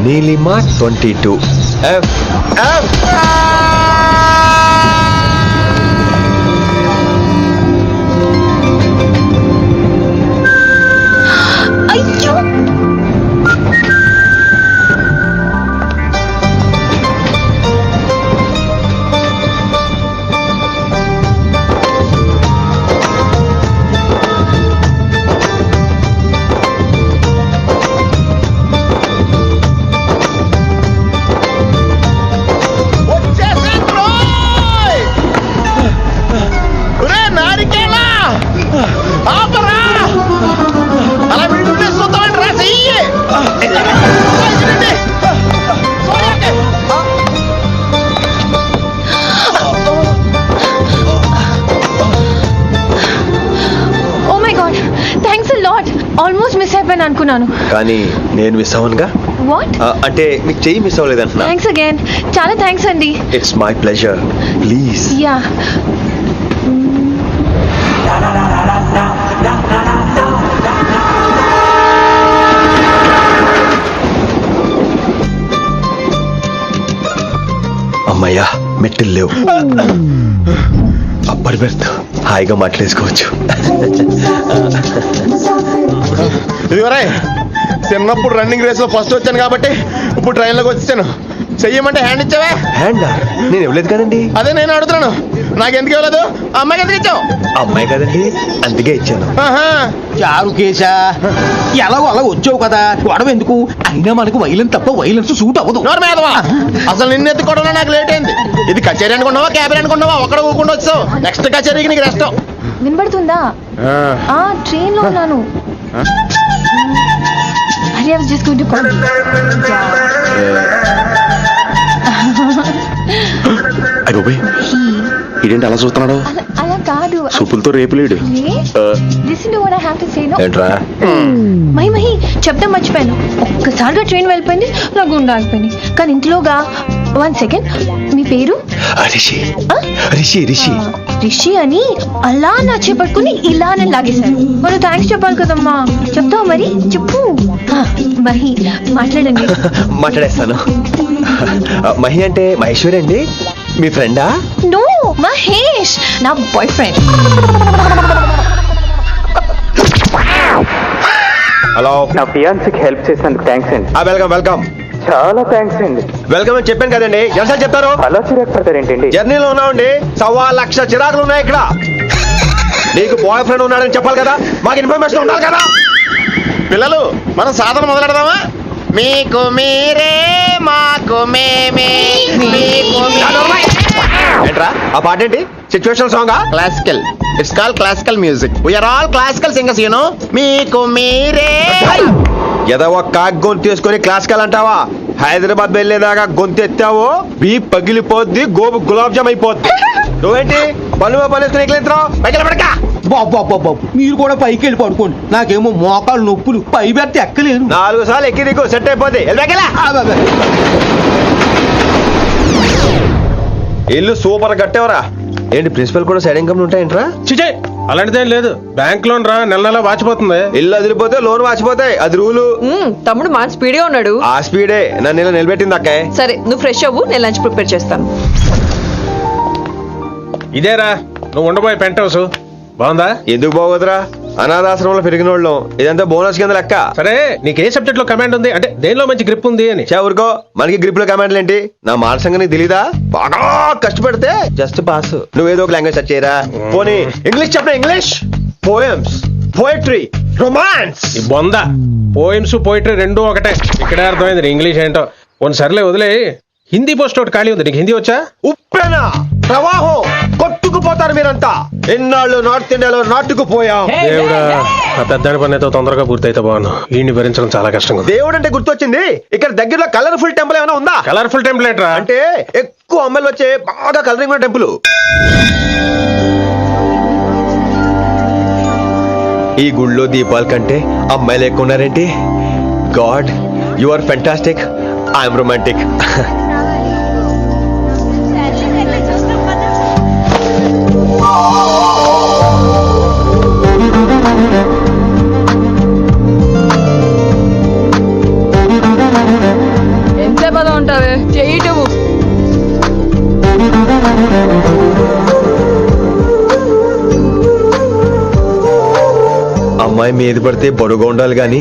Neelima 22 F. అయ్యో almost miss అయిపోయాను అనుకున్నాను కానీ నేను మిస్ అవ్వనుగా. వాట్ అంటే మీకు చెయ్యి మిస్ అవ్వలేదంటున్నా. థ్యాంక్స్ అగైన్, చాలా థ్యాంక్స్ అండి. It's my pleasure, please. Yeah అమ్మయ్యా, మెట్టులు లేవు. అప్పటి బెర్త్ హాయిగా మాట్లాడేసుకోవచ్చు. ఇదిగోరా, చిన్నప్పుడు రన్నింగ్ రేస్ లో ఫస్ట్ వచ్చాను కాబట్టి ఇప్పుడు ట్రైన్ లోకి వచ్చాను. చెయ్యమంటే హ్యాండ్ ఇచ్చావే. హ్యాండా? నేను ఇవ్వలేదు కదండి. అదే నేను అడుగుతున్నాను, నాకెందుకు ఇవ్వలేదు? అమ్మాయికి ఎందుకు ఇచ్చావు? అమ్మాయి కదండి, అందుకే ఇచ్చాను. చారు కేశా, ఎలాగో అలా వచ్చావు కదా, గొడవ ఎందుకు? అయినా మనకు వైలెన్స్ తప్ప వైలెన్స్ సూట్ అవ్వదు. అసలు నిన్ను ఎత్తుకోవడంలో నాకు లేట్ అయింది. ఇది కచేరీ అనుకున్నావా, క్యాబిన్ అనుకున్నావా? ఒక్కడ ఊకుండా వచ్చావు. నెక్స్ట్ కచేరీకి నీకు రెస్ట్. వినబడుతుందా? ట్రైన్ లో ఉన్నాను. I was just going to call you. అయ్యోబే, ఇదేంటి అలా చూస్తున్నాడు? అలా కాదు, సూపులతో రేపులేడు. Listen to what I have to say, no? ఏంట్రా? మహి చెప్తా మర్చిపోయాను. ఒక్కసారిగా ట్రైన్ వెళ్ళిపోయింది, నా గుండె ఆగిపోయింది. కానీ ఇంట్లోగా 1 సెకండ్, మీ పేరు? రిషి. రిషి రిషి రిషి అని అలా నా చేపట్టుకుని ఇలా నన్ను లాగేశారు. మరి థ్యాంక్స్ చెప్పాలి కదమ్మా. చెప్తావు మరి? చెప్పు. మహి మాట్లాడండి. మాట్లాడేస్తాను. మహి అంటే మహేశ్వరి అండి, మీ ఫ్రెండా? నో, మహేష్ నా బాయ్ ఫ్రెండ్. హలో, నా ఫియాన్సీకి హెల్ప్ చేసేందుకు థ్యాంక్స్ అండి. Welcome welcome. చాలా థ్యాంక్స్ అండి. వెల్కమ్ అని చెప్పాను కదండి, ఎంత చెప్తారు? అలా చిరాకు పడతారేంటండి? జర్నీలో ఉన్నామండి, 1,00,000 చిరాకులు ఉన్నాయి ఇక్కడ. నీకు బాయ్ ఫ్రెండ్ ఉన్నాడని చెప్పాలి కదా, మాకు ఇన్ఫర్మేషన్ ఉండాలి కదా. పిల్లలు, మనం సాధన మొదలెడదామా? మీకు మీరే, మాకు మేమే. ఏంట్రా ఆ పాట ఏంటి? సిచ్యువేషన్ సాంగా? Classical. It's call classical music. We're all classical singers, you know. మీకు మీరే. ఏదో ఒక గొంతు తీసుకొని క్లాసికల్ అంటావా? హైదరాబాద్ వెళ్ళేదాకా గొంతు ఎత్తావో బీ పగిలిపోద్ది, గోబు గులాబ్ జామ్ అయిపోద్ది. నువ్వేంటి పళ్ళు పడక? బాబు మీరు కూడా పైకి వెళ్ళి పడుకోండి, నాకేమో మోకాలు నొప్పులు, పై బెర్త ఎక్కలేదు. 4 సార్లు ఎక్కి దిగు, సెట్ అయిపోద్ది. ఇల్లు సూపర్ కట్టేవరా. ఏంటి ప్రిన్సిపల్ కూడా సైడ్ ఇన్కమ్ ఉంటాయంట్రా? చిచే, అలాంటిదేం లేదు. బ్యాంక్ లోన్ రా, నెల నెల వాచిపోతుంది. ఇల్లు అదిరిపోతే లోన్ వాచిపోతాయి, అది రూలు. తమ్ముడు మాట స్పీడ్గా ఉన్నాడు. ఆ స్పీడే నన్ను ఇలా నిలబెట్టింది అక్కే. సరే నువ్వు ఫ్రెష్ అవ్వు, నేను లంచ్ ప్రిపేర్ చేస్తాను. ఇదేరా నువ్వు ఉండబోయే పెంట్ హౌస్. బాగుందా? ఎందుకు బాగోదురా, అనాథాశ్రమంలో పెరిగిన వాళ్ళం, ఇదంతా బోనస్ కింద లెక్క. సరే నీకు ఏ సబ్జెక్ట్ లో కమాండ్ ఉంది, అంటే దేనిలో మంచి గ్రిప్ ఉంది అని. ఊరుకో, మనకి గ్రిప్ లో కమాండ్లు ఏంటి? నా మాట సంగతి తెలీదా? బాగా కష్టపడితే జస్ట్ పాస్. నువ్వేదో ఒక లాంగ్వేజ్ సెర్చ్ చేయరా. పోనీ ఇంగ్లీష్ చెప్పిన ఇంగ్లీష్, పోయమ్స్, పోయట్రీ, రొమాన్స్. ఈ బొంద పోయిమ్స్ పోయిటరీ రెండూ ఒకటే. ఇక్కడే అర్థమైంది ఇంగ్లీష్ ఏంటో. కొన్ని సర్లే వదిలే. హిందీ పోస్ట్ ఒకటి ఖాళీ ఉంది, నీకు హిందీ వచ్చా? ఉప్పెన ప్రవాహం కొట్టుకుపోతారు మీరంతా. ఎన్నాళ్ళు నార్త్ ఇండియాలో నాటుకుపోయాం. దేవుడా, ఆ పెద్దాడి పని అయితే తొందరగా పూర్తయితే బాగున్నాను. వీడిని భరించడం చాలా కష్టంగా ఉంది. దేవుడు అంటే గుర్తొచ్చింది, ఇక్కడ దగ్గరలో కలర్ఫుల్ టెంపుల్ ఏమైనా ఉందా? కలర్ఫుల్ టెంపుల్ ఏంట్రా? అంటే ఎక్కువ అమ్మాయిలు వచ్చే బాగా కలరింగ్ ఉన్న టెంపుల్. ఈ గుళ్ళో దీపాల కంటే అమ్మాయిలు ఎక్కువ ఉన్నారేంటి? God, you are fantastic, I'm romantic. పదం ఉంటావే చేయటము. అమ్మాయి మీద పడితే బరువుగా ఉండాలి గాని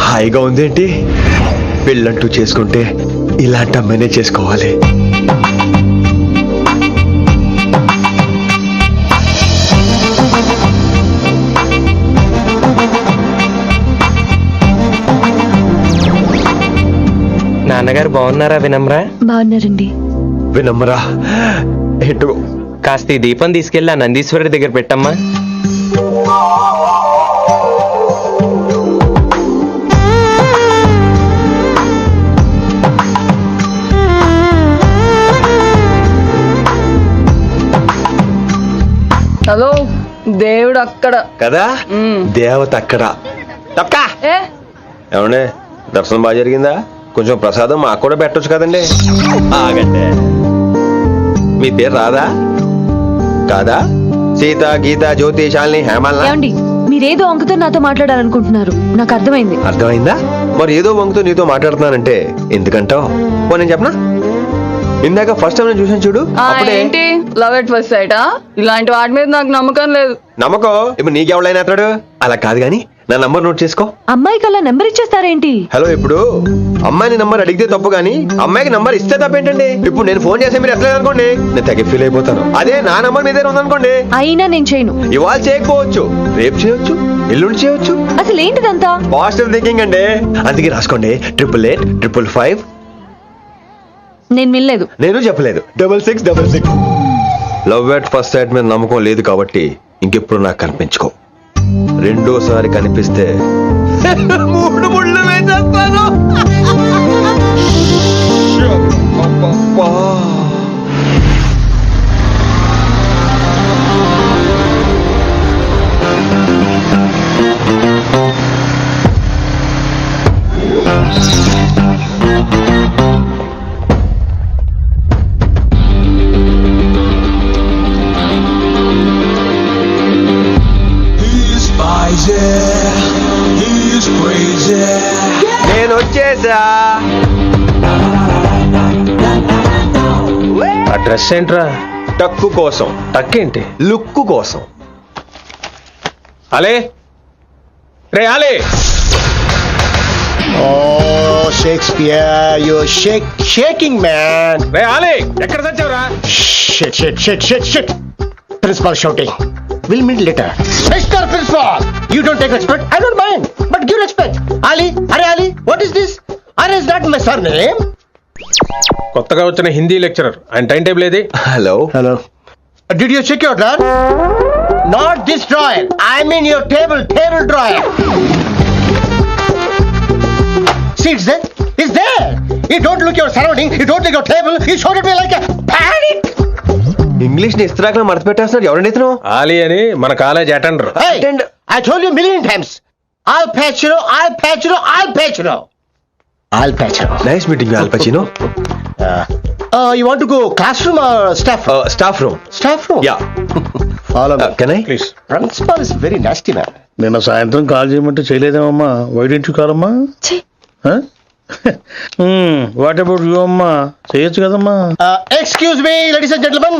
హాయిగా ఉందేంటి? పెళ్ళంటూ చేసుకుంటే ఇలాంటి అమ్మాయినే చేసుకోవాలి. నాన్నగారు బాగున్నారా వినమ్రా? బాగున్నారండి. వినమ్రా ఏంటో కాస్త ఈ దీపం తీసుకెళ్ళి ఆ నందీశ్వరుడి దగ్గర పెట్టమ్మా. హలో, దేవుడు అక్కడ. కదా దేవత అక్కడ తప్పకా. ఏ ఏమండే దర్శనం బాగా జరిగిందా? కొంచెం ప్రసాదం మాకు కూడా పెట్టొచ్చు కదండి. ఆగండి, మీ పేరు రాదా కాదా? సీత, గీత, జ్యోతి, శాలిని, హేమల్. ఏమండి, మీరేదో అంకుతో నాతో మాట్లాడాలనుకుంటున్నారు, నాకు అర్థమైంది. అర్థమైందా? మరి ఏదో వంగుతో నీతో మాట్లాడుతున్నానంటే ఎందుకంటావు? నేను చెప్పనా? ఇందాక ఫస్ట్ టైం నేను చూసాను చూడు, అప్పుడే ఏంటి లవ్ ఎట్ ఫస్ట్ సైటా? ఇలాంటి వాటి మీద నాకు నమ్మకం లేదు. నమ్మకం ఇప్పుడు నీకెవడైనా అతడు. అలా కాదు గాని నా నంబర్ నోట్ చేసుకో. అమ్మాయికి అలా నెంబర్ ఇచ్చేస్తారేంటి? హలో, ఇప్పుడు అమ్మాయిని నంబర్ అడిగితే తప్పు గానీ అమ్మాయికి నంబర్ ఇస్తే తప్పేంటండి? ఇప్పుడు నేను ఫోన్ చేస్తే మీరు ఎట్లా అనుకోండి, నేను తెగ ఫీల్ అయిపోతాను. అదే నా నంబర్ మీ దగ్గర ఉందనుకోండి, అయినా నేను చేయను. ఇవాళ చేయకపోవచ్చు, రేపు చేయొచ్చు, ఎల్లుండి చేయొచ్చు. అసలు ఏంటిదంతా? పాజిటివ్ థింకింగ్ అండి. అందుకే రాసుకోండి 888 నేను వినలేదు. నేను చెప్పలేదు 6666. లవ్ ఎట్ ఫస్ట్ సైట్ మీద నమ్మకం లేదు కాబట్టి ఇంకెప్పుడు నాకు కనిపించుకో. రెండోసారి కనిపిస్తే 3 ముళ్ళు వేసేస్తాను. అబ్బబ్బా. నేను వచ్చేసా. ఆ డ్రెస్ ఏంట్రా? టక్కు కోసం, టక్కేంటి? లుక్కు కోసం. అలే రే అలే. Oh, Shakespeare, you're shaking, man. రే అలే, ఎక్కడ చచ్చావురా? Shit. Principal shouting. We'll meet later. Mr. Principal, you don't take respect. I don't mind, but give respect. Ali, Ali, what is this? Ali is not my surname. కొత్తగా వచ్చిన Hindi lecturer, ఆయన time table ఏది? Hello. Did you check your drawer? Not this drawer. I mean your table drawer. See, it's there. It's there. You don't look your surrounding. You don't look your table. You showed at me like a panic. English ని ఇస్త్రాక్ మడత పెట్టేస్తున్నాడు. ఎవరండి ఇతను? ఆలీ అని మన college attender. Hey, I told you a million times. I'll patch you. Nice meeting all పచినో. You want to go classroom or staff room? Staff room. Staff room? Yeah. Follow me. Can I? Please. Principal is very nasty man. నిన్న సాయంత్రం call చేయమంటే చేయలేదేమమ్మా? Why didn't you call అమ్మా? What about you అమ్మా? చేయొచ్చు కదమ్మా. Excuse me, ladies and gentlemen.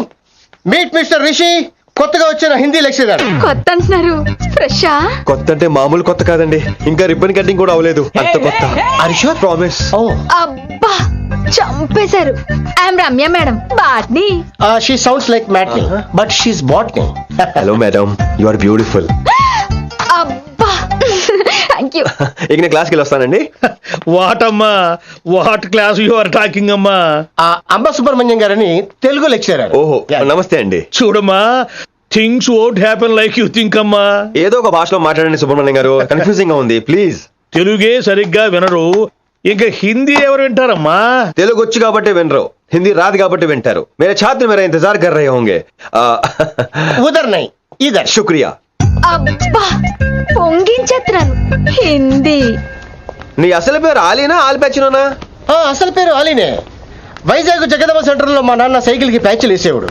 Meet Mr. Rishi. కొత్తగా వచ్చిన Hindi lecturer. కొత్త అంటున్నారు, ఫ్రెషా? కొత్త అంటే మామూలు కొత్త కాదండి, ఇంకా రిబ్బన్ కటింగ్ కూడా అవ్వలేదు, అంత కొత్త. Are you sure? ప్రామిస్. అబ్బా, చంపేశారు. I'm Ramya madam, botany. She sounds like Matney, but she's botany. Hello madam, you are beautiful. అబ్బా, థ్యాంక్ యూ. ఇక నేను క్లాస్కి వెళ్ళి వస్తానండి. వాట్ అమ్మా? What class you are talking అమ్మా? అంబ సుబ్రహ్మణ్యం గారని తెలుగు లెక్చరర్. ఓహో, నమస్తే అండి. చూడమ్మా, things won't happen like you think అమ్మా. ఏదో ఒక భాషలో మాట్లాడండి సుబ్రహ్మణ్యం గారు, కన్ఫ్యూజింగ్ గా ఉంది, ప్లీజ్. తెలుగే సరిగ్గా వినరు, ఇంకా హిందీ ఎవరు వింటారమ్మా? తెలుగు వచ్చు కాబట్టి వినరు, హిందీ రాదు కాబట్టి వింటారు. मेरे छात्र मेरा इंतजार कर रहे होंगे. ఉదర్ నై ఇదర్. శుక్రియా. అబ్బా, పొంగించేత్రాను. హిందీ. నీ అసలు పేరు ఆలీనా ఆల్పచ్చినోనా? అసలు పేరు అలీనే. వైజాగ్ జగదమ్మ సెంటర్ లో మా నాన్న సైకిల్ కి ప్యాచ్లు వేసేవాడు.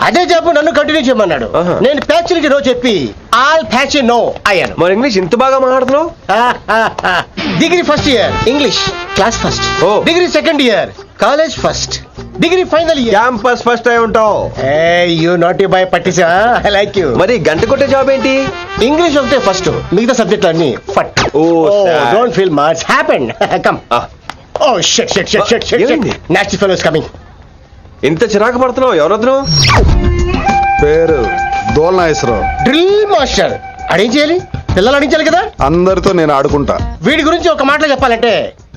అదే జాబ్ నన్ను కంటిన్యూ చేయమన్నాడు. ఆహా. నేను ప్యాచ్లకి నో చెప్పి ఆల్ ప్యాచ్ నో అయ్యాను. మరి ఇంగ్లీష్ ఇంత బాగా మాట్లాడుతున్నావు? Degree first year English class first. Oh. Degree second year college first. Degree final year campus first అయి ఉంటావు. యూ నాటీ బాయ్ పట్టిసా. I like you. మరి గంట కొట్టే జాబ్ ఏంటి? ఇంగ్లీష్ ఒకటే ఫస్ట్, మిగతా సబ్జెక్టులు అన్ని ఫట్. Oh, sad. Don't feel much happened. Come. Oh shit shit shit shit shit. ఏమైంది? Nasty fellows coming. ఇంత చిరాకు పడుతున్నావు? ఎవరొద్దు? పేరు దోల్నాగేశ్వరరావు. Drill master. అడేం చేయాలి? పిల్లలు అడించాలి కదా. అందరితో నేను ఆడుకుంటా. వీడి గురించి ఒక మాటలో చెప్పాలంటే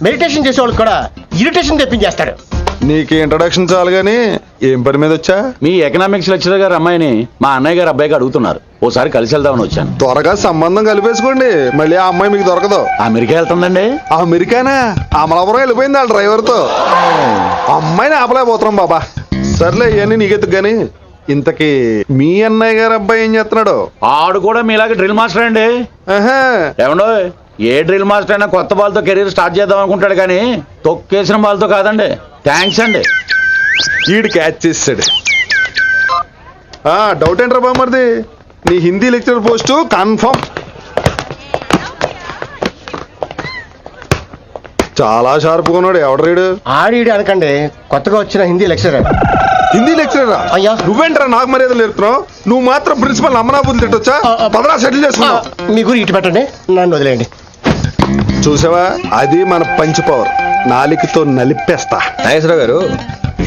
మెడిటేషన్ చేసే వాళ్ళకి కూడా ఇరిటేషన్ తెప్పించేస్తాడు. నీకు ఇంట్రడక్షన్ చాలు గానీ ఏం పని మీద వచ్చా? మీ ఎకనామిక్స్ లెక్చరర్ గారు అమ్మాయిని మా అన్నయ్య గారు అబ్బాయికి అడుగుతున్నారు. ఓసారి కలిసి వెళ్దామని వచ్చాను. త్వరగా సంబంధం కలిపేసుకోండి, మళ్ళీ ఆ అమ్మాయి మీకు దొరకదు. అమెరికా వెళ్తుందండి. అమెరికానా? అమలాపురం వెళ్ళిపోయింది వాళ్ళ డ్రైవర్ తో. అమ్మాయిని ఆపలేకపోతున్నాం బాబా. సర్లే ఇవన్నీ నీకెత్తుకు గాని ఇంతకీ మీ అన్నయ్య గారు అబ్బాయి ఏం చేస్తున్నాడు? ఆడు కూడా మీలాగే డ్రిల్ మాస్టర్ అండి. ఆహా. ఏమండో ఏ డ్రిల్ మాస్టర్ అయినా కొత్త బాల్తో కెరీర్ స్టార్ట్ చేద్దాం అనుకుంటాడు కానీ తొక్కేసిన బాల్తో కాదండి. థ్యాంక్స్ అండి. ఈడు క్యాచ్ చేసాడు. డౌట్ ఏంట్రా బామ్మర్ది, నీ హిందీ లెక్చరర్ పోస్టు కన్ఫర్మ్. చాలా షార్ప్ ఉన్నాడు. ఎవడ్రీడు? ఆడిడు అనకండి, కొత్తగా వచ్చిన హిందీ లెక్చరర్. హిందీ లెక్చరరా? అయ్యా. నువ్వేంట్రా నాకు మర్యాదలు నేర్పుతున్నావు? నువ్వు మాత్రం ప్రిన్సిపల్ అమ్మనాబుద్ధి తిట్టొచ్చా? పదరా సెటిల్ చేసుకున్నావు. మీ గురి ఇటు పెట్టండి, నన్ను వదిలేయండి. చూసావా, అది మన పంచ్ పవర్. నాలికతో నలిపేస్తా. నాగేశ్వరరావు గారు,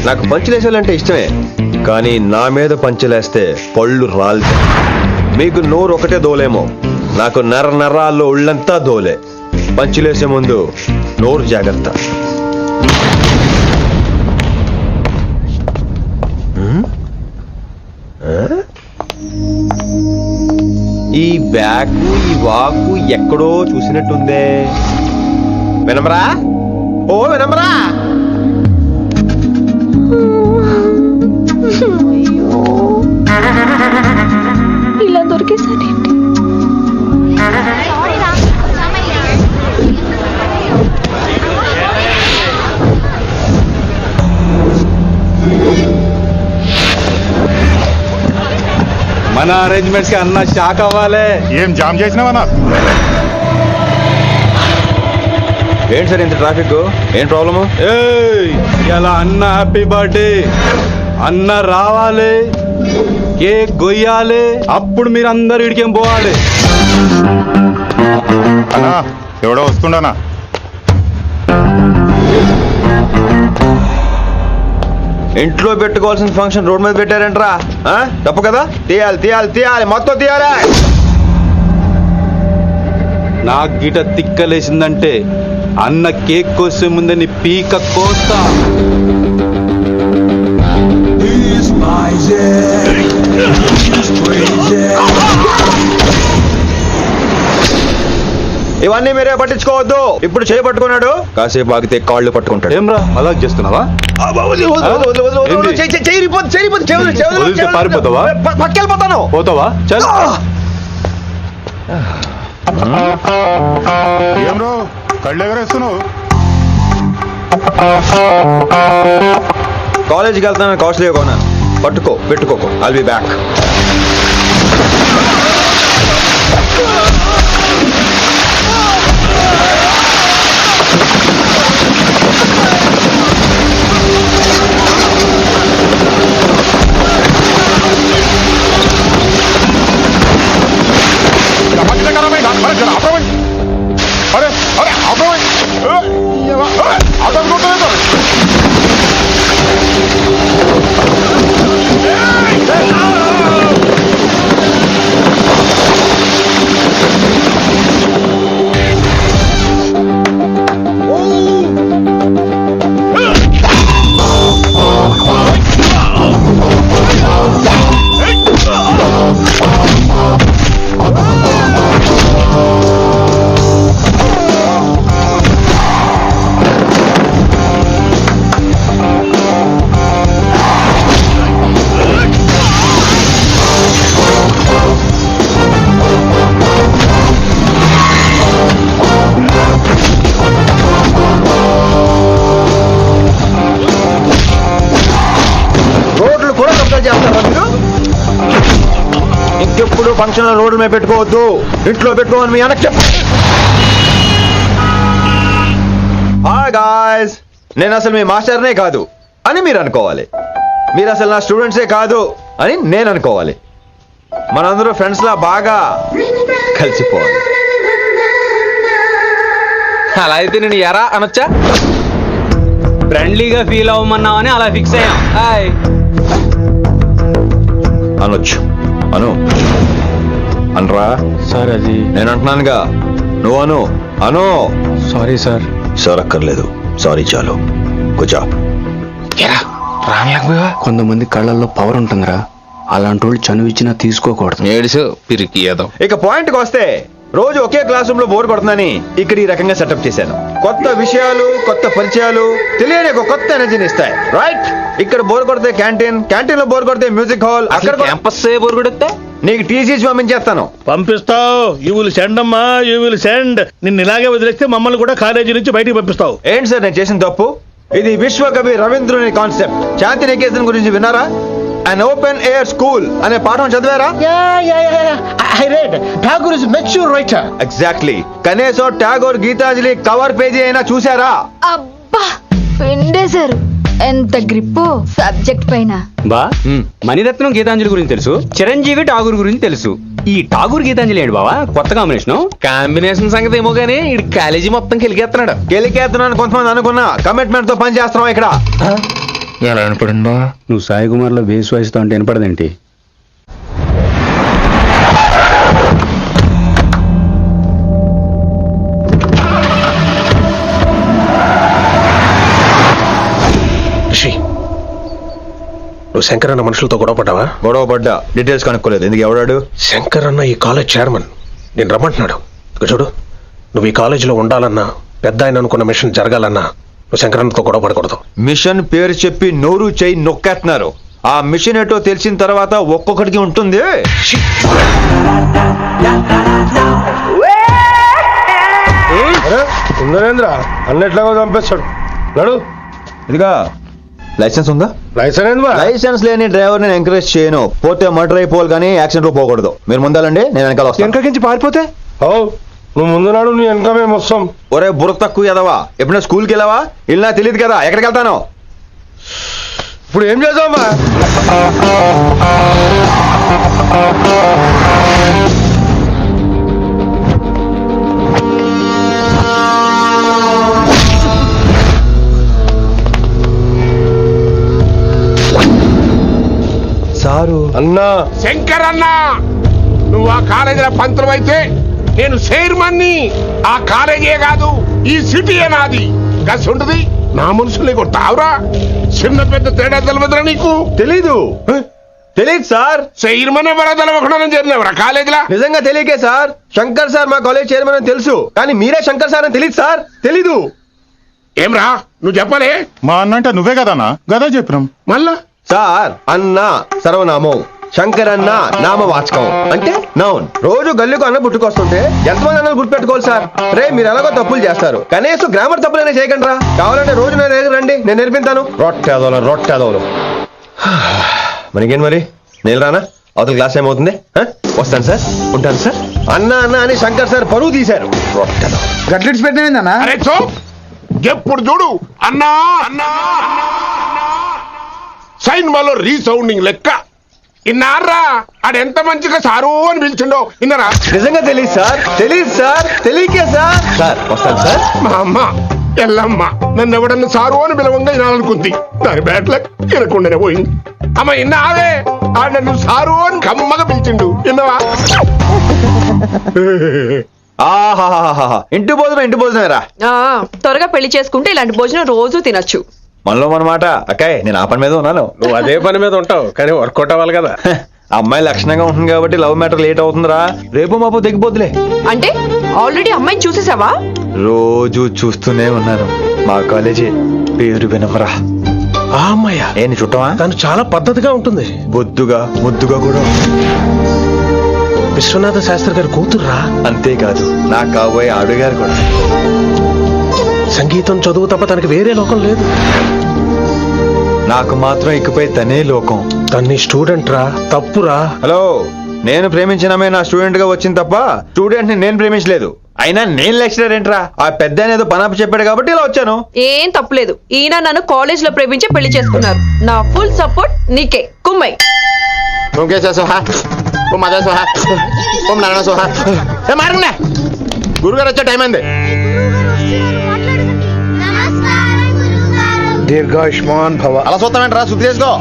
నాకు పంచులేసాలంటే ఇష్టమే, కానీ నా మీద పంచులేస్తే పళ్ళు రాలుతాయి. మీకు నోరు ఒకటే దోలేమో, నాకు నరాల్లో ఒళ్ళంతా దోలే. పంచులేసే ముందు నోరు జాగ్రత్త. ఈ బ్యాగు ఈ వాకు ఎక్కడో చూసినట్టుందే. వినమరా? ఓ వినమరా? ఇలా దొరికేసాడేంటి? మన అరేంజ్మెంట్స్ కి అన్న షాక్ అవ్వాలి. ఏం జామ్ చేసినావా? ఏంటి సార్ ఇంత ట్రాఫిక్? ఏం ప్రాబ్లము? ఇలా అన్న హ్యాపీ బర్త్డే, అన్న రావాలి, కేక్ గొయ్యాలి, అప్పుడు మీరు అందరు ఇడికేం పోవాలి. అన్నా ఎవడో వస్తుండనా? ఇంట్లో పెట్టుకోవాల్సిన ఫంక్షన్ రోడ్ మీద పెట్టారంట్రా. తప్పు కదా? తీయాలి తీయాలి తీయాలి, మొత్తం తీయాలి. నాకు గిట తిక్కలేసిందంటే అన్న కేక్ కోసే ముందే నీ పీక కోస్తా. ఇవన్నీ మీరే పట్టించుకోవద్దు. ఇప్పుడు చేయి పట్టుకున్నాడు, కాసేపు ఆగితే కాళ్ళు పట్టుకుంటాడు. ఏమ్రా అలా చేస్తున్నావా? వదిలితే పారిపోతావా? పక్కెళ్ళిపోతాను. పోతావా? చల్. ఏమ్రో కళ్ళు ఎగరేస్తున్నావు? కాలేజీకి వెళ్తాను, కాస్ట్లీ కొనా. పట్టుకో, పెట్టుకోకు. I'll be back. అరే అరే ఫంక్షన్ రోడ్డు మీద పెట్టుకోవద్దు, ఇంట్లో పెట్టుకోమని మీ అన్నకు చెప్పు. హాయ్ గాయ్స్, నేను అసలు మీ మాస్టర్నే కాదు అని మీరు అనుకోవాలి. మీరు అసలు నా స్టూడెంట్సే కాదు అని నేను అనుకోవాలి. మనందరూ ఫ్రెండ్స్ లా బాగా కలిసిపోవాలి. అలా అయితే నేను ఎరా అనొచ్చా? ఫ్రెండ్లీగా ఫీల్ అవ్వమన్నావని అలా ఫిక్స్ అయ్యాం. హాయ్ అనొచ్చు, అనరా సార్. అది నేను అంటున్నానుగా, నువ్వు అను. Sorry sir. సార్ అక్కర్లేదు, సారీ చాలు. కూర్చో. కొంతమంది కళ్ళల్లో పవర్ ఉంటుందిరా, అలాంటి వాళ్ళు చనువు ఇచ్చినా తీసుకోకూడదు. ఏడుసు పిరికి ఏదో. ఇక పాయింట్కి వస్తే, రోజు ఒకే క్లాస్ రూమ్ లో బోర్ కొడుతుందని ఇక్కడ ఈ రకంగా సెటప్ చేశాను. కొత్త విషయాలు, కొత్త పరిచయాలు తెలియని ఒక కొత్త ఎనర్జీని ఇస్తాయి. రైట్, ఇక్కడ బోర్ కొడితే క్యాంటీన్ లో బోర్ కొడితే మ్యూజిక్ హాల్, అక్కడ క్యాంపస్ బోర్ కొడితే నీకు టీసీస్ పంపించేస్తాను. పంపిస్తావు. యూ విల్ సెండ్ అమ్మా, యూ విల్ సెండ్. నిన్ను ఇలాగే వదిలేస్తే మమ్మల్ని కూడా కాలేజీ నుంచి బయటికి పంపిస్తావు. ఏంటి సార్ నేను చేసిన తప్పు? ఇది విశ్వకవి రవీంద్రుని కాన్సెప్ట్. శాంతి నికేతన్ గురించి విన్నారా? అన్ ఓపెన్ ఎయిర్ స్కూల్ అనే పాఠం చదివారా? I read. Tagore is a mature writer. Exactly. కనీసం టాగోర్ గీతాంజలి కవర్ పేజీ అయినా చూసారా? అబ్బా పిండేశారు. ఎంత గ్రిప్పు సబ్జెక్ట్ పైన. బా మణిరత్నం గీతాంజలి గురించి తెలుసు, చిరంజీవి ఠాగూర్ గురించి తెలుసు. ఈ ఠాగూర్ గీతాంజలి ఏంటి బావా కొత్త కాంబినేషన్ సంగతి ఏమో గానీ ఈ కాలేజీ మొత్తం కెలికేస్తున్నాడు. గెలికేస్తున్నాను కొంతమంది అనుకున్నా, కమిట్మెంట్ తో పని చేస్తున్నాం ఇక్కడ. ఎలా వినపడింది బా? నువ్వు సాయి కుమార్ లో బేస్ వాయిస్తో అంటే వినపడదేంటి? నువ్వు శంకర్ అన్న మనుషులతో గొడవ పడ్డా, డీటెయిల్స్ కనుక్కోలేదు. ఎందుకు? ఎవడాడు? శంకర్ అన్న ఈ కాలేజ్ చైర్మన్, నేను రమ్మంటున్నాడు. ఇక చూడు, నువ్వు ఈ కాలేజీలో ఉండాలన్నా, పెద్ద ఆయన అనుకున్న మిషన్ జరగాలన్నా నువ్వు శంకర్ అన్నతో గొడవ పడకూడదు. మిషన్ పేరు చెప్పి నోరు చేయి నొక్కేస్తున్నారు. ఆ మిషన్ ఏటో తెలిసిన తర్వాత ఒక్కొక్కడికి ఉంటుంది. ఉందనేంద్ర అన్నట్లాగా చంపేస్తాడు. నడు. ఇదిగా లైసెన్స్ ఉందా? లైసెన్స్ లేని డ్రైవర్ నేను ఎంకరేజ్ చేయను. పోతే మర్డర్ అయిపోవాలి కానీ యాక్సిడెంట్ లో పోకూడదు. మీరు ముందాలండి, నేను వెనకాల వస్తాను. వెనకకించి పారిపోతే నువ్వు ముందు నాడు నీ వెనక మేము వస్తాం. ఒరే బుర్ర తక్కువ ఎదవా, ఎప్పుడైనా స్కూల్కి వెళ్ళావా? వెళ్ళినా తెలియదు కదా ఎక్కడికి వెళ్తాను. ఇప్పుడు ఏం చేద్దామా? సారు అన్నా, శంకర్ అన్నా, నువ్వు ఆ కాలేజీలో పంతులు అయితే నేను చైర్మన్ని. ఆ కాలేజీ కాదు, ఈ సిటీయే నాది. గస్ ఉంటుంది నా మనుషుల్ని కొట్టావురా. చిన్న పెద్ద తేడా తెలియదురా నీకు? తెలీదు సార్. చైర్మన్ ఎవరో తెలవకుండా చేరినవరా కాలేజీలో? నిజంగా తెలియకే సార్. శంకర్ సార్ మా కాలేజ్ చైర్మన్ అని తెలుసు, కానీ మీరే శంకర్ సార్ అని తెలియదు సార్. తెలీదు. ఏమ్రా నువ్వు చెప్పలే? మా అన్న అంటే నువ్వే కదన్నా, గదా చెప్పినాం. మళ్ళా సార్ అన్న సర్వనామం, శంకర్ అన్న నామవాచకం అంటే నౌన్. రోజు గల్లుకు అన్న పుట్టుకొస్తుంటే ఎంతమంది అన్నలు గుర్తుపెట్టుకోవాలి సార్? రే మీరు ఎలాగో తప్పులు చేస్తారు, కనీసం గ్రామర్ తప్పులైనా చేయకండి రా. కావాలంటే రోజు నా దగ్గర రండి, నేను నేర్పిస్తాను. రొట్టెదోలు మనకేం మరి? నేను రానా? అవతల క్లాస్ ఏమవుతుంది? వస్తాను సార్, ఉంటాను సార్. అన్న అన్న అని శంకర్ సార్ పరువు తీశారు. గట్లెట్స్ పెట్టినా అరే చో, ఎప్పుడు చూడు అన్నా అన్నా సైన్ మాలో రీసౌండింగ్ లెక్క. ఇన్నారా ఆడెంత మంచిగా సారు అని పిలిచిండో ఇన్నరా? నిజంగా తెలియదు సార్, తెలియకే సార్. సార్ వస్తాను సార్. మా అమ్మ ఎల్లమ్మ నన్ను ఎవడన్నా సారు అని పిలవంగా వినాలనుకుంది. దాని బ్యాట్లక్ వినకుండానే పోయింది. అమ్మ ఇన్నావే, ఆడ నన్ను సారు అని కమ్మగా పిలిచిండు. విన్నవా? ఆహాహాహా, ఇంటి భోజనం రా. త్వరగా పెళ్లి చేసుకుంటే ఇలాంటి భోజనం రోజు తినొచ్చు. మనలో మనమాట. అక్కాయ్ నేను ఆ పని మీద ఉన్నాను. నువ్వు అదే పని మీద ఉంటావు, కానీ వర్కౌట్ అవ్వాలి కదా. అమ్మాయి లక్షణంగా ఉంటుంది కాబట్టి లవ్ మ్యాటర్ లేట్ అవుతుందిరా. రేపు మాపు దిగిపోతులే. అంటే ఆల్రెడీ అమ్మాయిని చూసేసావా? రోజు చూస్తూనే ఉన్నాను. మా కాలేజీ పేరు వినమరా. ఆ అమ్మాయ ఏంటి చుట్టమా? తను చాలా పద్ధతిగా ఉంటుంది, బొద్దుగా ముద్దుగా కూడా. విశ్వనాథ శాస్త్రి గారి కూతుర్రా. అంతేకాదు నా కాబోయే ఆడుగారు కూడా. సంగీతం చదువు తప్ప తనకి వేరే లోకం లేదు. నాకు మాత్రం ఇకపై తనే లోకం. తన్ని స్టూడెంట్ రా, తప్పురా. హలో, నేను ప్రేమించిన అమ్మాయి నా స్టూడెంట్ గా వచ్చింది తప్ప స్టూడెంట్ ని నేను ప్రేమించలేదు. అయినా నేను లెక్చరర్ ఏంట్రా, ఆ పెద్ద ఏదో పనాపు చెప్పాడు కాబట్టి ఇలా వచ్చాను. ఏం తప్పులేదు, ఈయన నన్ను కాలేజ్ లో ప్రేమించి పెళ్లి చేసుకున్నారు. నా ఫుల్ సపోర్ట్ నీకే. కుమ్మై. ఓం కేశవ సోహా, ఓం మాధవ సోహా, ఓం నారాయణ సోహా. మారండి, గురుగారు వచ్చే టైం అయింది. దీర్ఘాయుష్మాన్ భవ. అలా చూస్తామంటారా, శుద్ధి చేసుకో.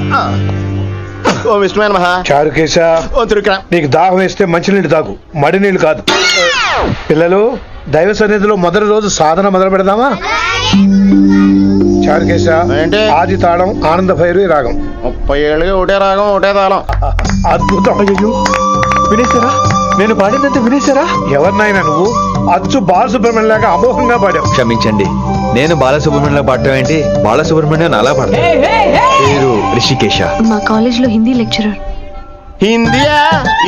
ఓ విష్ణుమైన మహా. చారుకేశ, ఓ తిరుక్రా. నీకు దాహం వేస్తే మంచినీళ్ళు తాగు, మడి నీళ్ళు కాదు. పిల్లలు, దైవ సన్నిధిలో మొదటి రోజు సాధన మొదలు పెడదామా? చారుకేశ, ఏంటి? ఆది తాళం ఆనంద భైరవి రాగం. 30 ఏళ్ళుగా ఒకటే రాగం ఒకటే తాళం. అద్భుతం. అయ్యో, వినేశారా? నేను పాడిందంటే వినేశారా? ఎవరినైనా నువ్వు అచ్చు బాలసుబ్రహ్మణ్యం లాగా అమోఘంగా పాడావు. క్షమించండి, నేను బాలసుబ్రహ్మణ్యంలో పాడటం ఏంటి, బాలసుబ్రహ్మణ్యం అలా పాడతాను. పేరు రిషికేశ. మా కాలేజ్ లో హిందీ లెక్చరర్. హిందీయా?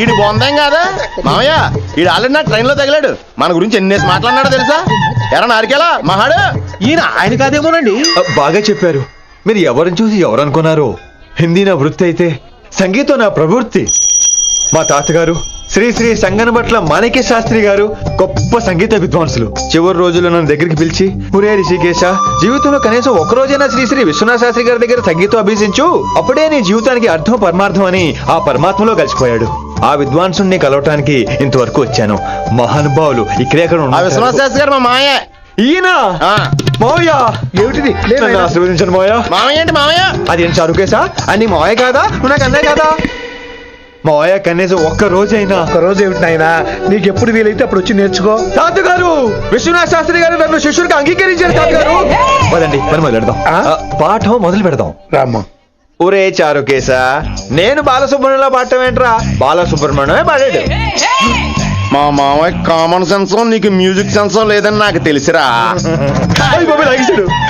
ఈడు బొందేం కాదా మామయ్య? ఈడు ఆల్రెడీ నా ట్రైన్ లో తగిలాడు. మన గురించి ఎన్నేసి మాట్లాడినాడో తెలుసా? ఎరా నారికేలా మహాడు, ఈయన ఆయన కాదేమోనండి. బాగా చెప్పారు. మీరు ఎవరిని చూసి ఎవరు అనుకున్నారు? హిందీ నా వృత్తి అయితే సంగీతం నా ప్రవృత్తి. మా తాతగారు శ్రీ శ్రీ సంగనబట్ల మాణిక్య శాస్త్రి గారు గొప్ప సంగీత విద్వాంసులు. చివరి రోజుల్లో నన్ను దగ్గరికి పిలిచి, ఒరే రిషికేశ, జీవితంలో కనీసం ఒక రోజైనా శ్రీ శ్రీ విశ్వనాథ శాస్త్రి గారి దగ్గర సంగీతం అభ్యసించు, అప్పుడే నీ జీవితానికి అర్థం పరమార్థం అని ఆ పరమాత్మలో కలిసిపోయాడు. ఆ విద్వాంసుని కలవటానికి ఇంతవరకు వచ్చాను. మహానుభావులు ఇక్కడే అక్కడ ఉన్నారు. విశ్వనాథ శాస్త్రి గారు మా మామయ్య. ఈయన మావయ్య. ఏమిటిది? నన్ను ఆశీర్వదించండి మావయ్య. మామయ్య ఏంటి మామయ్య? అదేం చారుకేశా? అని మావయ్య కాదా? నువ్వు నాకు అన్నయ్య కాదా? మావయ్య కనీసం ఒక్క రోజైనా. ఒక్క రోజు ఏమిటి నాయనా, నీకు ఎప్పుడు వీలైతే అప్పుడు వచ్చి నేర్చుకో. తాతగారు, విశ్వనాథ శాస్త్రి గారు నన్ను శిష్యుడికి అంగీకరించారు. తాతగారు పదండి, పని మొదలు పెడదాం. పాఠం మొదలు పెడదాం. రామ్మ. ఒరే చారుకేశ, నేను బాలసుబ్రహ్మణ్యంలో పాడటం ఏంట్రా, బాలసుబ్రహ్మణ్యమే పాడాడు. మా మామయ్య కామన్ సెన్స్, నీకు మ్యూజిక్ సెన్స్ లేదని నాకు తెలిసిరా.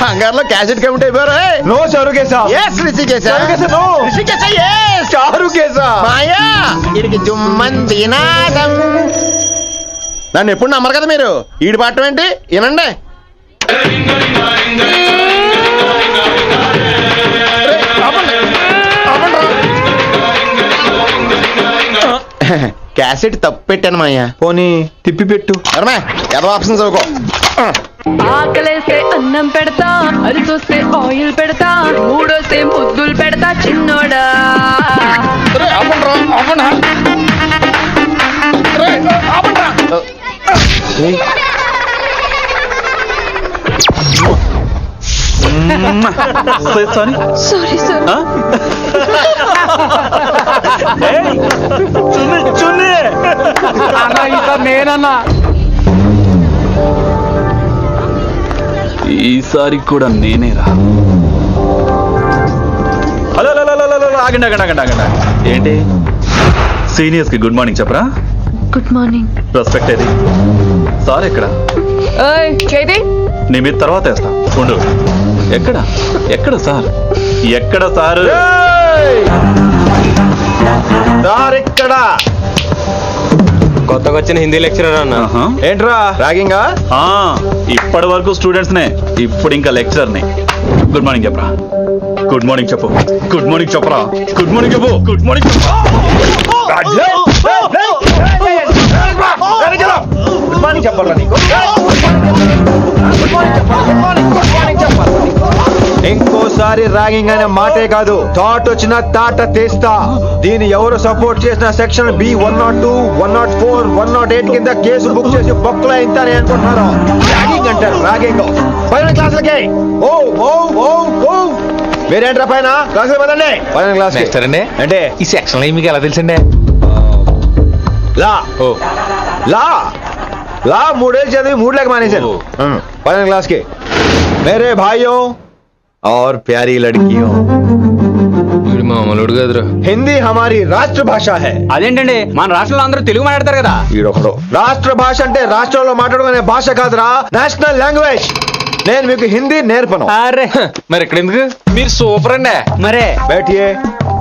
హంగార్లో క్యాసెట్ కమిట్ అయిపోయారు. No Charukesha. Yes, Rishikesha. Charukesha, no. Rishikesha, yes. Charukesha. మాయా, ఈడికి జుమ్మంది నాదం. నన్ను ఎప్పుడు నమ్మరు కదా మీరు. ఈడి పాడటం ఏంటి వినండి. క్యాసెట్ తప్పు పెట్టాను మాయా. పోనీ తిప్పి పెట్టు. ఏదో ఆప్షన్ చదువుకో. ఆకలేస్తే అన్నం పెడతా, అరిచొస్తే ఆయిల్ పెడతా, మూడోస్తే ముద్దులు పెడతా చిన్నోడా. Sorry sir. నేనన్నా ఈసారి కూడా నేనేరా. హలో ఆగండి ఆగండి ఆగండి ఆగండి. ఏంటి సీనియర్స్ కి గుడ్ మార్నింగ్ చెప్పరా? Good morning. రెస్పెక్ట్ ఏది? సార్ ఎక్కడ? చేతి నీ మీద తర్వాత వేస్తా ఉండు. ఎక్కడ ఎక్కడ సార్? ఎక్కడ సార్? ఇక్కడ కొత్తగా వచ్చిన హిందీ లెక్చరర్ అన్న. ఏంట్రా ర్యాగింగా? ఇప్పటి వరకు స్టూడెంట్స్ నే, ఇప్పుడు ఇంకా లెక్చర్ ని. గుడ్ మార్నింగ్ చెప్పరా. గుడ్ మార్నింగ్ చెప్పు. గుడ్ మార్నింగ్ చెప్పరా. గుడ్ మార్నింగ్ చెప్పు. గుడ్ మార్నింగ్ చెప్పు. గుడ్ మార్నింగ్ చెప్పాలా నీకు? ఇంకోసారి ర్యాగింగ్ అనే మాటే కాదు, థాట్ వచ్చిన తాట తీస్తా. దీన్ని ఎవరు సపోర్ట్ చేసిన సెక్షన్ B102, 104, 108 కింద కేసు బుక్ చేసి బొక్కలో ఇంతనే అనుకుంటున్నారు. ర్యాగింగ్ అంటారు, ర్యాగింగ్. పైన క్లాసులకి ఓ ఓ ఓ ఓ. మీరేంట్రా పైన క్లాసులు పదండి. పైన క్లాస్ అంటే ఈ సెక్షన్ మీకు ఎలా తెలుసండి? లా లా లా 3 ఏళ్ళు చదివి 3 లేక మానేశాను. పైన क्लास के मेरे भाइयों और प्यारी लड़कियों, మామూలుడు కదరా. हिंदी हमारी राष्ट्र भाषा है. అదేంటండి, మన రాష్ట్రంలో అందరూ తెలుగు మాట్లాడతారు కదా. ఈడొకడు రాష్ట్ర భాష అంటే రాష్ట్రంలో మాట్లాడుకునే భాష కాదురా, నేషనల్ లాంగ్వేజ్. నేను మీకు హిందీ నేర్పను. అరే మరి ఇక్కడ ఎందుకు? మీరు సూపర్ అండి. మరే बैठिए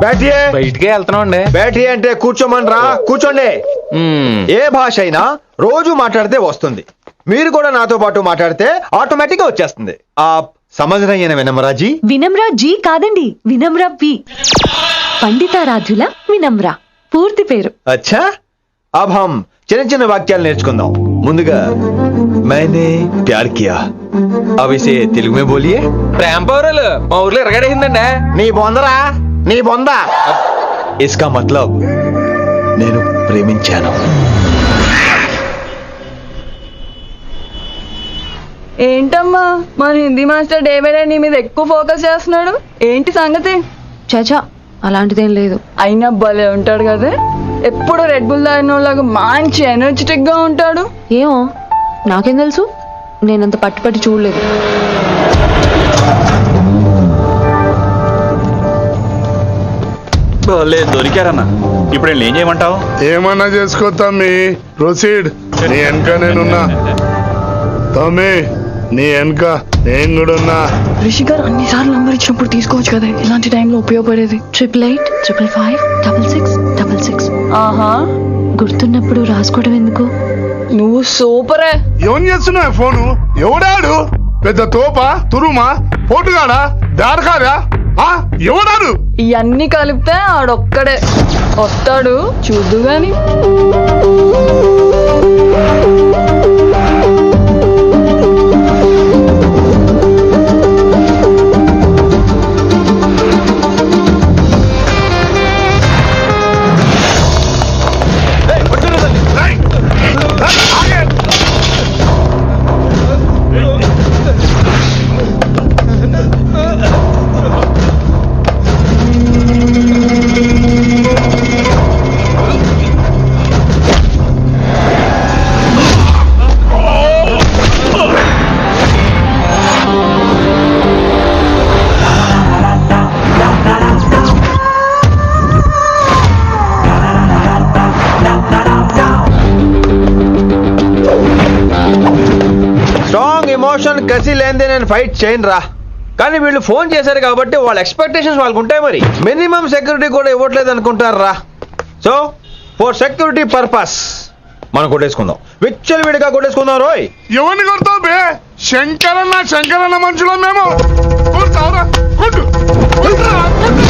बैठिए. బయటికే వెళ్తున్నాం అండి. बैठिए అంటే కూర్చోమనరా, కూర్చోండి. ఏ భాష అయినా రోజు మాట్లాడితే వస్తుంది. మీరు కూడా నాతో పాటు మాట్లాడితే ఆటోమేటిక్ గా వచ్చేస్తుంది. ఆ సమझ रही है వినమ్రా జీ? వినమ్రా జీ కాదండి, వినమ్రా వి. పండితారాధ్యుల వినమ్ర. పూర్తి పేరు. అచ్చా అబ్ హమ్ చిన్న చిన్న వాక్యాలు నేర్చుకుందాం. ముందుగా मैंने प्यार किया. अब इसे తెలుగు में बोलिए. ప్రేమ పౌరులు మా ఊర్లో ఎరగడేసిందండి. నీ బొందరా నీ బొంద. इसका मतलब నేను ప్రేమించాను. ఏంటమ్మా మన Hindi master day by day నీ మీద ఎక్కువ ఫోకస్ చేస్తున్నాడు. ఏంటి సంగతి? చాచా అలాంటిదేం లేదు. అయినా భలే ఉంటాడు కదా, ఎప్పుడు రెడ్ బుల్ తాగినోళ్ళగా మంచి ఎనర్జెటిక్ గా ఉంటాడు. ఏమో నాకేం తెలుసు, నేనంత పట్టుపట్టి చూడలేదు. దొరికారన్నా. ఇప్పుడు ఏం చేయమంటావు? ఏమన్నా చేసుకో తమ్మి, ప్రొసీడ్. నీ వెనక నేనున్నా తమ్మి, నీ వెనక నేను కూడా ఉన్నా. రిషి గారు అన్నిసార్లు నంబర్ ఇచ్చినప్పుడు తీసుకోవచ్చు కదా, ఇలాంటి టైంలో ఉపయోగపడేది. 8885556666. ఆహా, గుర్తున్నప్పుడు రాసుకోవడం ఎందుకు? నువ్వు సూపరే. ఏం చేస్తున్నావు ఫోను? ఎవడాడు? పెద్ద తోపా, తురుమా, పోటుగాడా, దారకారా? ఎవడాడు? ఇవన్నీ కలిపితే ఆడొక్కడే వస్తాడు, చూద్దు గాని. ఎమోషన్ కసి లేనిదే నేను ఫైట్ చేయను రా. కానీ వీళ్ళు ఫోన్ చేశారు కాబట్టి వాళ్ళ ఎక్స్పెక్టేషన్స్ వాళ్ళకు ఉంటాయి. మరి మినిమం సెక్యూరిటీ కూడా ఇవ్వట్లేదు అనుకుంటారు రా. సో ఫర్ సెక్యూరిటీ పర్పస్ మనం కొట్టేసుకుందాం, విచ్చలు విడిగా కొట్టేసుకుందాం. రోయ్ ఎవరిని కొడతావు బే? శంకరన్న మనుషులో మేము. కొడతావురా, కొట్టు, కొట్టురా, కొట్టు.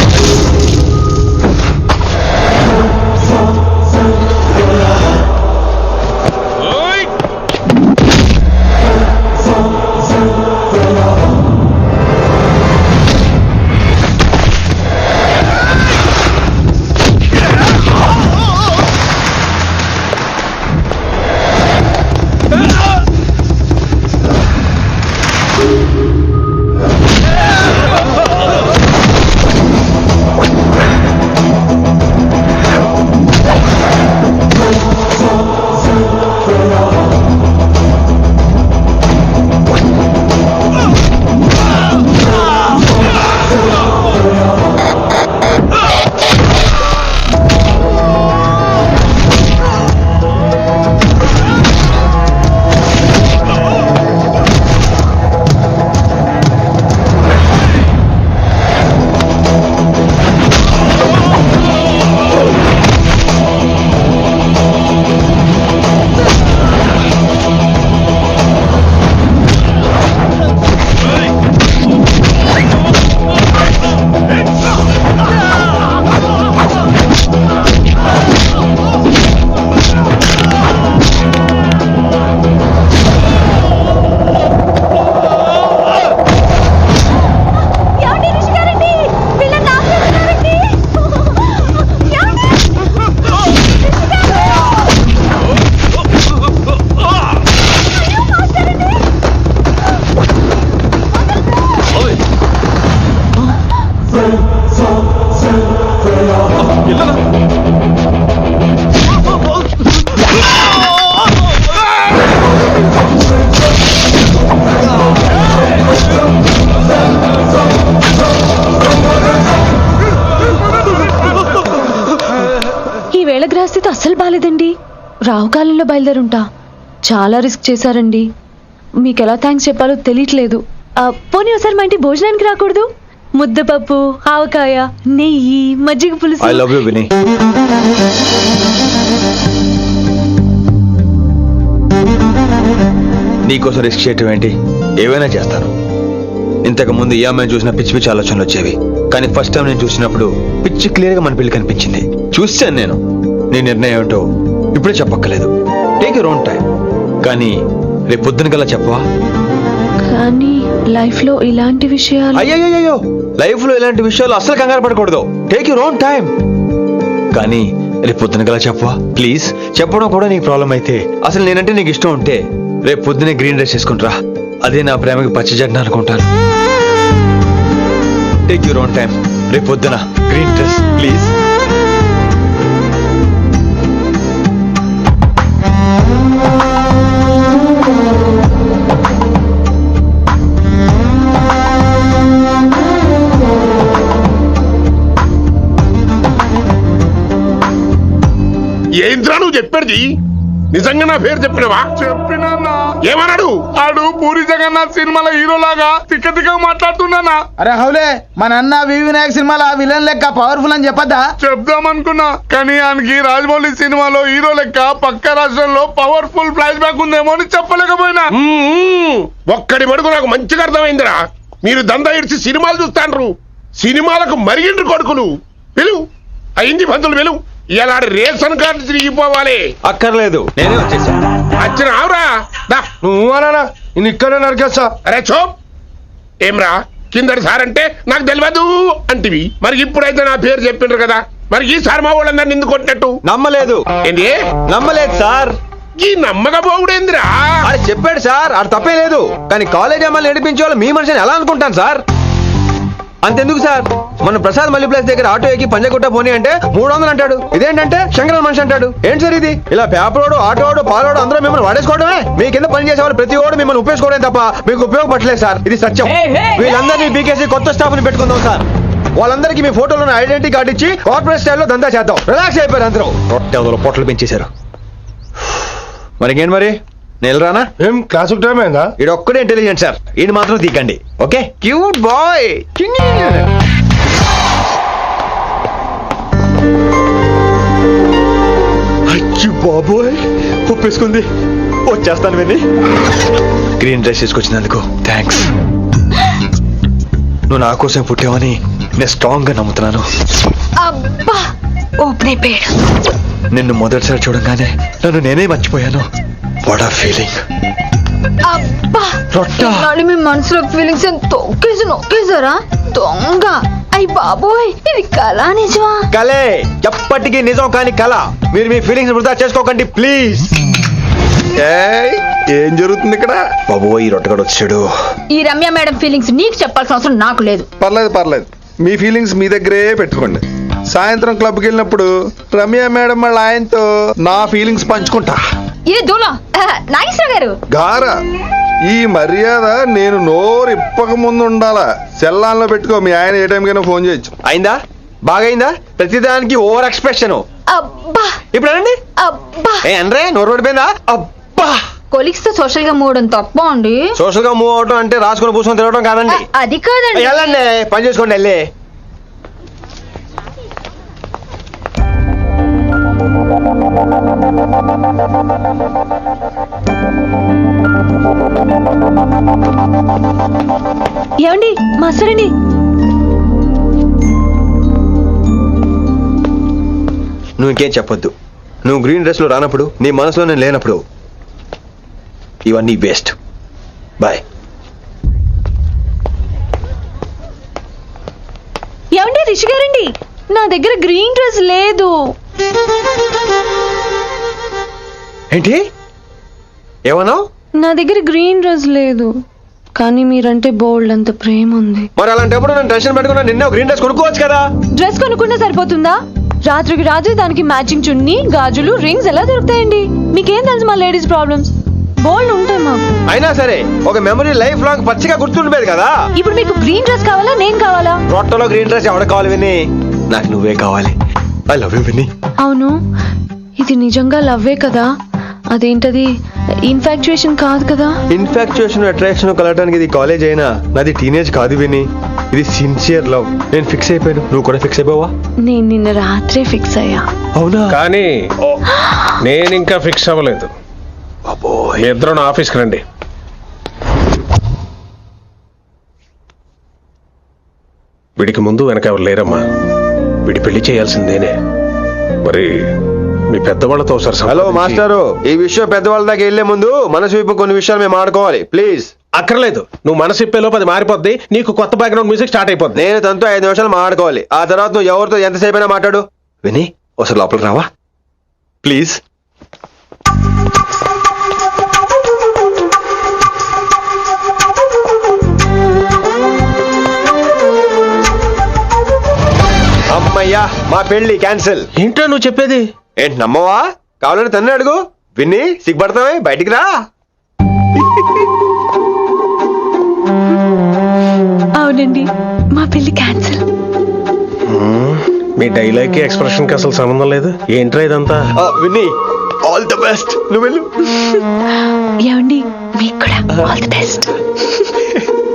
గ్రహస్థితి అస్సలు బాలేదండి. రావుకాలంలో బయలుదేరుంటా. చాలా రిస్క్ చేశారండి. మీకు ఎలా థ్యాంక్స్ చెప్పాలో తెలియట్లేదు. పోనీ ఒకసారి మా ఇంటి భోజనానికి రాకూడదు? ముద్దపప్పు, ఆవకాయ, నెయ్యి, మజ్జిగ పులుసు. I love you Vini. నీకోసం రిస్క్ చేయటం ఏంటి? ఏవైనా చేస్తాను. ఇంతకు ముందు ఈ అమ్మాయిని చూసిన పిచ్చి పిచ్చి ఆలోచనలు వచ్చేవి, కానీ ఫస్ట్ టైం నేను చూసినప్పుడు పిచ్చి క్లియర్ గా మన పెళ్లి కనిపించింది. చూశాను నేను. నీ నిర్ణయం ఏమిటో ఇప్పుడే చెప్పక్కర్లేదు. Take your own time. కానీ రేపు పొద్దున కల్లా చెప్పవా? కానీ లైఫ్ లో ఇలాంటి విషయాలు అయ్యో, లైఫ్ లో ఇలాంటి విషయాలు అసలు కంగారు పడకూడదు. Take your own time. కానీ రేపు పొద్దున కల్లా చెప్పవా ప్లీజ్? చెప్పడం కూడా నీకు ప్రాబ్లం అయితే, అసలు నేనంటే నీకు ఇష్టం ఉంటే రేపు పొద్దునే గ్రీన్ డ్రెస్ వేసుకుంటారా. అదే నా ప్రేమకి పచ్చి జగన్ అనుకుంటాను. Take your own time. రేపు పొద్దున గ్రీన్ డ్రెస్ ప్లీజ్. ఏంద్రా నువ్వు చెప్పేది? నిజంగా నా పేరు చెప్పినవా? చెప్పినా. ఏమన్నాడు? ఆడు పూరి జగన్నాథ్ సినిమాలో హీరోలాగా తిక్క మాట్లాడుతున్నానా? అరే హౌలే, మన అన్న వి వినాయక్ సినిమాలో విలన్ లెక్క పవర్ఫుల్ అని చెప్పద్దా? చెప్దామనుకున్నా, కానీ ఆయనకి రాజమౌళి సినిమాలో హీరో లెక్క పక్క రాష్ట్రంలో పవర్ఫుల్ ఫ్లాష్ బ్యాక్ ఉందేమో అని చెప్పలేకపోయినా. ఒక్కడి మడుగు నాకు మంచిగా అర్థమైందిరా. మీరు దందా ఇడిచి సినిమాలు చూస్తాండ్రు, సినిమాలకు మరిగిండ్రు కొడుకులు. పిలువు, అయింది పంతులు పిలువు. ఇలా రేషన్ కార్డు తిరిగిపోవాలి. అక్కర్లేదు, నేనే వచ్చేసా. వచ్చిన ఆవురా. నువ్వు అనా నేను ఇక్కడే నరికేస్తా. అరే చోప్. ఏమ్రా, కిందటి సార్ అంటే నాకు తెలియదు అంటివి, మరి ఇప్పుడైతే నా పేరు చెప్పిండ్రు కదా, మరి ఈ సార్ మా వాళ్ళందరినీ ఎందుకు కొట్టినట్టు? నమ్మలేదు. ఏంటి నమ్మలేదు సార్. ఈ నమ్మకపోవుడేందిరా? అది చెప్పాడు సార్, అది తప్పే లేదు. కానీ కాలేజ్ అమ్మాయిలు నడిపించే వాళ్ళు మీ మనిషిని ఎలా అనుకుంటాను సార్? అంతెందుకు సార్, మన ప్రసాద్ మల్లీప్లేస్ దగ్గర ఆటో ఎక్కి పంజగుట్ట పోనీ అంటే 300 అంటాడు. ఇదేంటంటే శంకరన్ మనిషి అంటాడు. ఏంటి సార్ ఇది? ఇలా పేపరోడు, ఆటోడు, పాలోడు అందరూ మిమ్మల్ని వాడేసుకోవడమే. మీ కింద పని చేసే వాళ్ళు ప్రతి ఓడు మిమ్మల్ని ఉపయోగించుకోవడం తప్ప మీకు ఉపయోగపడలేదు సార్. ఇది సత్యం. వీళ్ళందరినీ బీకేసి కొత్త స్టాఫ్ ని పెట్టుకుందాం సార్. వాళ్ళందరికీ మీ ఫోటోలను ఐడెంటిటీ కార్డు ఇచ్చి కార్పొరేట్ స్టైల్లో దందా చేద్దాం. రిలాక్స్ అయిపోయారు అందరూ. పొట్టలు పెంచేశారు. మరికేంటి మరి నేను రానా? ఏం క్లాసుకు టైం అయిందా? ఇది ఒక్కడే ఇంటెలిజెంట్ సార్, ఇది మాత్రం తీకండి. Okay, cute boy. అచ్చి బాబోయ్, ఒప్పేసుకుంది. వచ్చేస్తాను విని. గ్రీన్ డ్రెస్ తీసుకొచ్చినందుకు థ్యాంక్స్. నువ్వు నా కోసం పుట్టావని నేను స్ట్రాంగ్ గా నమ్ముతున్నాను. అబ్బా, ఓపెన్ అయిపోయాడు. నిన్ను మొదటిసారి చూడంగానే నన్ను నేనే మర్చిపోయాను. వాట్ ఆ ఫీలింగ్. అబ్బా, రొట్ట. మీ మనసులో ఫీలింగ్స్ తొక్కేసి నొక్కేసారా దొంగ? అయ్యి బాబోయ్, ఇది కళ నిజమా? కలే, ఎప్పటికీ నిజం కాని కళ. మీరు మీ ఫీలింగ్స్ వృధా చేసుకోకండి ప్లీజ్. ఏం జరుగుతుంది ఇక్కడ? బాబోయ్, ఈ రొట్టగడు వచ్చాడు. ఈ రమ్య మేడం ఫీలింగ్స్ నీకు చెప్పాల్సిన అవసరం నాకు లేదు. పర్లేదు, మీ ఫీలింగ్స్ మీ దగ్గరే పెట్టుకోండి. సాయంత్రం క్లబ్కి వెళ్ళినప్పుడు రమ్య మేడం వాళ్ళ ఆయనతో నా ఫీలింగ్స్ పంచుకుంటా. ఏ దూల నాగేశ్వర గారు గారా, ఈ మర్యాద నేను నోరు ఇప్పక ముందు ఉండాలా. సెల్లాన్లో పెట్టుకో, మీ ఆయన ఏ టైంకైనా ఫోన్ చేయొచ్చు. అయిందా? బాగైందా? ప్రతిదానికి ఓవర్ ఎక్స్ప్రెషన్. అబ్బా, ఇప్పుడు అనండి. అబ్బా, ఏ అనరే, నోరు పడిపోయిందా? అబ్బా. కొలిక్స్ తో సోషల్ గా మూవ్ అవడం తప్ప అండి. సోషల్ గా మూవ్ అవడం అంటే రాసుకుని పూసుకొని తిరగడం కాదండి. అది కాదండి. వెళ్ళండి, పని చేసుకోండి వెళ్ళి. ఏమండి మాస్టరండి, నువ్వు ఇంకేం చెప్పొద్దు. నువ్వు గ్రీన్ డ్రెస్ లో రానప్పుడు, నీ మనసులో నేను లేనప్పుడు ఇవన్నీ వేస్ట్. బాయ్. ఏమండి రిషి గారండి, నా దగ్గర గ్రీన్ డ్రెస్ లేదు. ఏంటి ఏమన్నావు? నా దగ్గర గ్రీన్ డ్రెస్ లేదు, కానీ మీరంటే బోల్డ్ అంత ప్రేమ ఉంది. మరి అలాంటప్పుడు నేను టెన్షన్ పెట్టుకున్నా, నిన్నే గ్రీన్ డ్రెస్ కొనుక్కోవచ్చు కదా. డ్రెస్ కొనుక్కుంటే సరిపోతుందా? రాత్రికి రాత్రి దానికి మ్యాచింగ్ చున్నీ, గాజులు, రింగ్స్ ఎలా దొరుకుతాయండి? మీకేం తెలుసు మా లేడీస్ ప్రాబ్లమ్స్? బోల్డ్ ఉంటాయి మాకు. అయినా సరే ఒక మెమరీ లైఫ్ లాంగ్ పచ్చిగా గుర్తుండిపోయేది కదా. ఇప్పుడు మీకు గ్రీన్ డ్రెస్ కావాలా, నేను కావాలా? రొట్టలో గ్రీన్ డ్రెస్ ఎవడ కావాలి విని? నాకు నువ్వే కావాలి. ఐ లవ్ యూ విని. అవును, ఇది నిజంగా లవ్వే కదా? అదేంటది, ఇన్ఫాక్చుయేషన్ కాదు కదా? ఇన్ఫాక్చుయేషన్, అట్రాక్షన్ కలగడానికి ఇది కాలేజ్ అయినా నాది టీనేజ్ కాదు విని. ఇది సిన్సియర్ లవ్. నేను ఫిక్స్ అయిపోయాను, నువ్వు కూడా ఫిక్స్ అయిపోవా? నేను నిన్న రాత్రే ఫిక్స్ అయ్యా. అవునా? కానీ నేను ఇంకా ఫిక్స్ అవ్వలేదు. మీ ఇద్దరు నా ఆఫీస్కి రండి. వీడికి ముందు వెనక ఎవరు లేరమ్మా. వీడి పెళ్లి చేయాల్సిందేనే. మరి మీ పెద్దవాళ్ళతో ఒకసారి హలో సంప్రదించి- మాస్టారు, ఈ విషయం పెద్దవాళ్ళ దాకా వెళ్లే ముందు మనసు వైపు కొన్ని విషయాలు మేము ఆడుకోవాలి ప్లీజ్. అక్కర్లేదు, నువ్వు మనసు ఇప్పేలోపు అది మారిపోద్ది, నీకు కొత్త బ్యాక్గ్రౌండ్ మ్యూజిక్ స్టార్ట్ అయిపోద్ది. నేను తనతో 5 నిమిషాలు మాట్లాడుకోవాలి. ఆ తర్వాత నువ్వు ఎవరితో ఎంతసేపు అయినా మాట్లాడు. విని ఒకసారి లోపలికి రావా ప్లీజ్. అమ్మయ్యా, మా పెళ్లి క్యాన్సిల్. ఏంటో నువ్వు చెప్పేది? ఏంటి నమ్మవా? కావాలని తన్నే అడుగు. విన్ని సిగ్గుపడతావే, బయటికి రా. అవునండి, మా పెళ్లి క్యాన్సిల్. మీ డైలాగ్ కి ఎక్స్ప్రెషన్ కి అసలు సంబంధం లేదు. ఏంట్రా ఇదంతా? విన్ని ఆల్ ది బెస్ట్. నువ్వు వెళ్ళు. ఏమండి, మీకు కూడా ఆల్ ది బెస్ట్.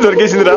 దొరికేసిందిరా.